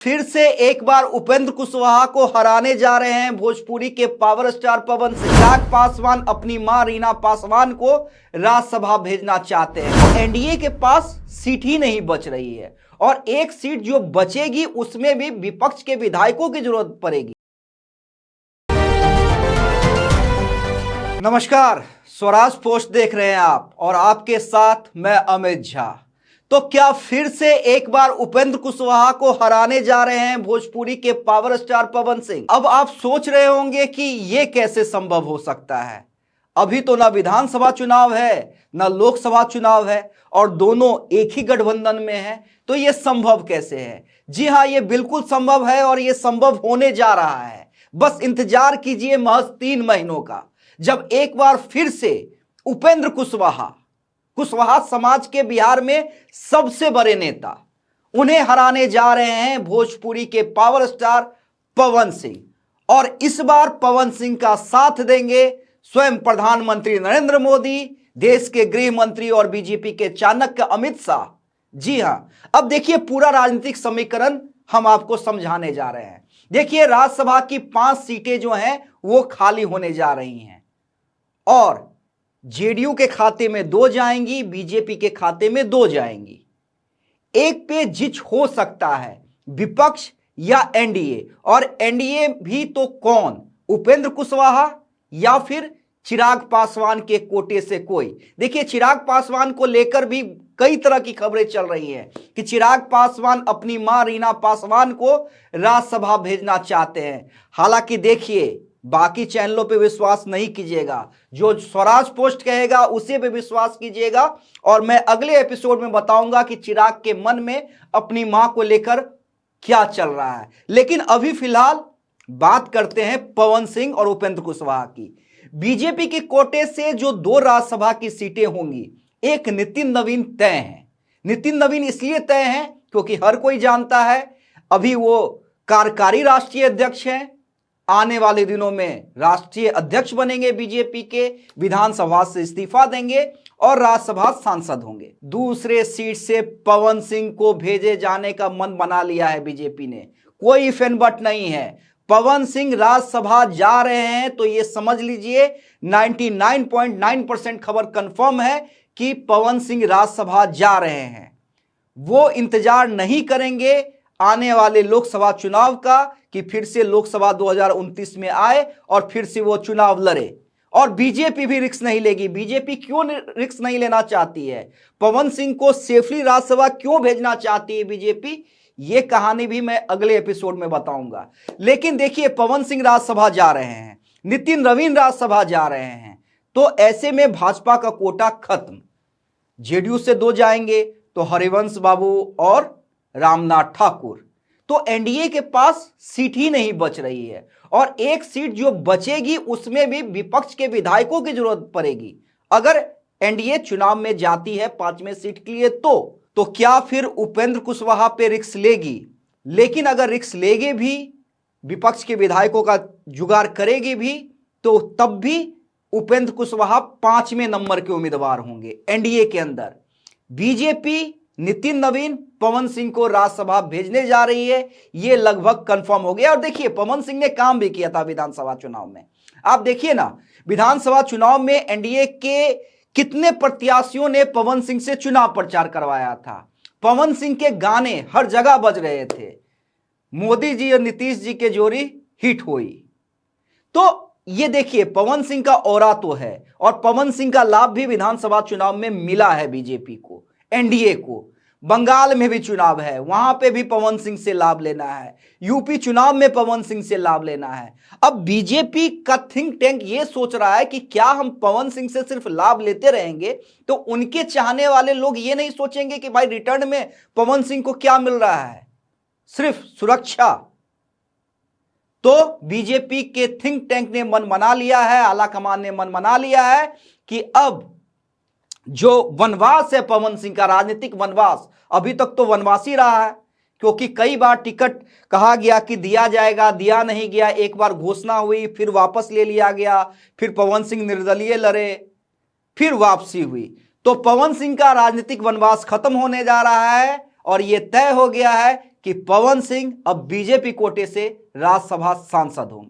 फिर से एक बार उपेंद्र कुशवाहा को हराने जा रहे हैं भोजपुरी के पावर स्टार पवन सिंह। चिराग पासवान अपनी मां रीना पासवान को राज्यसभा भेजना चाहते हैं। तो एनडीए के पास सीट ही नहीं बच रही है और एक सीट जो बचेगी उसमें भी विपक्ष के विधायकों की जरूरत पड़ेगी। नमस्कार, स्वराज पोस्ट देख रहे हैं आप और आपके साथ मैं अमित झा। तो क्या फिर से एक बार उपेंद्र कुशवाहा को हराने जा रहे हैं भोजपुरी के पावर स्टार पवन सिंह? अब आप सोच रहे होंगे कि यह कैसे संभव हो सकता है। अभी तो ना विधानसभा चुनाव है ना लोकसभा चुनाव है और दोनों एक ही गठबंधन में है, तो यह संभव कैसे है? जी हां, यह बिल्कुल संभव है और यह संभव होने जा रहा है। बस इंतजार कीजिए महज 3 महीनों का, जब एक बार फिर से उपेंद्र कुशवाहा समाज के बिहार में सबसे बड़े नेता, उन्हें हराने जा रहे हैं भोजपुरी के पावर स्टार पवन सिंह। और इस बार पवन सिंह का साथ देंगे स्वयं प्रधानमंत्री नरेंद्र मोदी, देश के गृह मंत्री और बीजेपी के चाणक्य अमित शाह। जी हां, अब देखिए पूरा राजनीतिक समीकरण हम आपको समझाने जा रहे हैं। देखिए राज्यसभा की 5 सीटें जो हैं वो खाली होने जा रही हैं और जेडीयू के खाते में 2 जाएंगी, बीजेपी के खाते में 2 जाएंगी। एक पे जिच हो सकता है विपक्ष या एनडीए, और एनडीए भी तो कौन, उपेंद्र कुशवाहा या फिर चिराग पासवान के कोटे से कोई। देखिए चिराग पासवान को लेकर भी कई तरह की खबरें चल रही हैं कि चिराग पासवान अपनी मां रीना पासवान को राज्यसभा भेजना चाहते हैं। हालांकि देखिए बाकी चैनलों पे विश्वास नहीं कीजिएगा, जो स्वराज पोस्ट कहेगा उसे पे विश्वास कीजिएगा और मैं अगले एपिसोड में बताऊंगा कि चिराग के मन में अपनी मां को लेकर क्या चल रहा है। लेकिन अभी फिलहाल बात करते हैं पवन सिंह और उपेंद्र कुशवाहा की। बीजेपी के कोटे से जो 2 राज्यसभा की सीटें होंगी, एक नितिन नवीन तय है। नितिन नवीन इसलिए तय है क्योंकि हर कोई जानता है अभी वो कार्यकारी राष्ट्रीय अध्यक्ष हैं, आने वाले दिनों में राष्ट्रीय अध्यक्ष बनेंगे बीजेपी के, विधानसभा से इस्तीफा देंगे और राज्यसभा सांसद होंगे। दूसरे सीट से पवन सिंह को भेजे जाने का मन बना लिया है बीजेपी ने, कोई इफ एंड बट नहीं है। पवन सिंह राज्यसभा जा रहे हैं तो यह समझ लीजिए 99.9% खबर कंफर्म है कि पवन सिंह राज्यसभा जा रहे हैं। वो इंतजार नहीं करेंगे आने वाले लोकसभा चुनाव का कि फिर से लोकसभा 2029 में आए और फिर से वो चुनाव लड़े। और बीजेपी भी रिस्क नहीं लेगी। बीजेपी क्यों रिस्क नहीं लेना चाहती है? पवन सिंह को सेफली राज्यसभा क्यों भेजना चाहती है बीजेपी? ये कहानी भी मैं अगले एपिसोड में बताऊंगा। लेकिन देखिए पवन सिंह राज्यसभा जा रहे हैं, नितिन नवीन राज्यसभा जा रहे हैं, तो ऐसे में भाजपा का कोटा खत्म। जेडीयू से 2 जाएंगे तो हरिवंश बाबू और रामनाथ ठाकुर। तो एनडीए के पास सीट ही नहीं बच रही है और एक सीट जो बचेगी उसमें भी विपक्ष के विधायकों की जरूरत पड़ेगी। अगर एनडीए चुनाव में जाती है 5वें सीट के लिए तो क्या फिर उपेंद्र कुशवाहा पे रिस्क लेगी? लेकिन अगर रिस्क लेगी भी, विपक्ष के विधायकों का जुगाड़ करेगी भी, तो तब भी उपेंद्र कुशवाहा 5वें नंबर के उम्मीदवार होंगे एनडीए के अंदर। बीजेपी नितिन नवीन पवन सिंह को राज्यसभा भेजने जा रही है, यह लगभग कंफर्म हो गया। और देखिए पवन सिंह ने काम भी किया था विधानसभा चुनाव में। आप देखिए ना, विधानसभा चुनाव में एनडीए के कितने प्रत्याशियों ने पवन सिंह से चुनाव प्रचार करवाया था। पवन सिंह के गाने हर जगह बज रहे थे। मोदी जी और नीतीश जी के जोड़ी हिट हुई। तो ये देखिए पवन सिंह का ऑरा तो है और पवन सिंह का लाभ भी विधानसभा चुनाव में मिला है बीजेपी को, एनडीए को। बंगाल में भी चुनाव है, वहां पे भी पवन सिंह से लाभ लेना है। यूपी चुनाव में पवन सिंह से लाभ लेना है। अब बीजेपी का थिंक टैंक ये सोच रहा है कि क्या हम पवन सिंह से सिर्फ लाभ लेते रहेंगे तो उनके चाहने वाले लोग ये नहीं सोचेंगे कि भाई रिटर्न में पवन सिंह को क्या मिल रहा है? सिर्फ सुरक्षा। तो बीजेपी के थिंक टैंक ने मन बना लिया है, आला कमान ने मन बना लिया है कि अब जो वनवास है पवन सिंह का, राजनीतिक वनवास, अभी तक तो वनवासी रहा है क्योंकि कई बार टिकट कहा गया कि दिया जाएगा, दिया नहीं गया। एक बार घोषणा हुई, फिर वापस ले लिया गया, फिर पवन सिंह निर्दलीय लड़े, फिर वापसी हुई। तो पवन सिंह का राजनीतिक वनवास खत्म होने जा रहा है और यह तय हो गया है कि पवन सिंह अब बीजेपी कोटे से राज्यसभा सांसद होंगे।